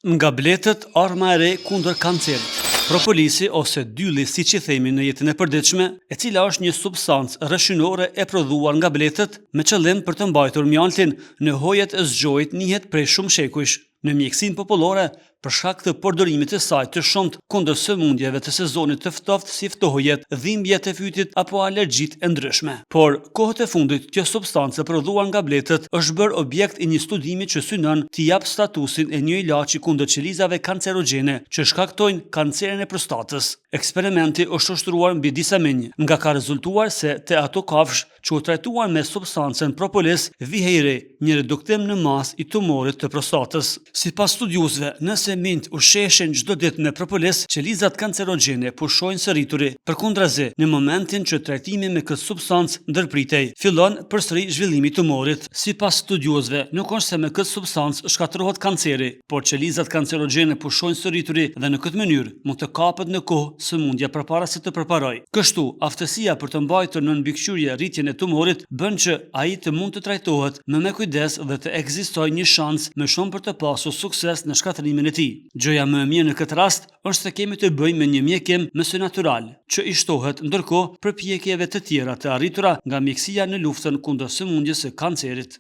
Nga bletët, arma e re kundër kancerit. Propolisi ose dylli, siç i themi në jetën e përditshme, e cila është një substancë rrëshinore e prodhuar nga bletët me qëllim për të mbajtur mjaltin në hojet e zgjojit njihet prej shumë shekujsh. Në mjekësinë popullore, për shkak të përdorimit të saj të shumtë kundër sëmundjeve të sezonit të ftoftë si ftohjet, dhimbjet e fytit apo alergjitë e ndryshme. Por kohët e fundit, kjo substancë prodhuar nga bletët është bërë objekt i një studimi që synon t'i jap statusin e një ilaçi kundër qelizave kancerogjene që shkaktojnë kancerin e prostatës. Eksperimenti është ushtruar mbi disa minj, nga ka rezultuar se te ato kafsh që u trajtuan me substancën propolis vihej re një reduktim në masë i tumorit të prostatës. Sipas studiusve, nëse minjt ushqeshin çdo ditë me propolis, qelizat kancerogjene pushojnë së rrituri. Përkundrazi, në momentin që trajtimi me këtë substancë ndërpritej, fillon përsëri zhvillimi i tumorit. Sipas studiusve, nuk është se me këtë substancë shkatërrohet kanceri, por qelizat kancerogjene pushojnë së rrituri dhe në këtë mënyrë mund të kapet në kohë sëmundja përpara se të përparojë. Kështu, aftësia për të mbajtur në mbikëqyrje rritjen e tumorit bën që ai të mund të trajtohet me kujdes dhe të ekzistojë një shans më shumë për të pasur sukses në shkatërimin e tij. Gjëja më e mirë në këtë rast është se kemi të bëjmë me një mjekim mësë natyral, që i shtohet ndërkohë përpjekjeve të tjera të arritura nga mjekësia në luftën kundër sëmundjes së kancerit.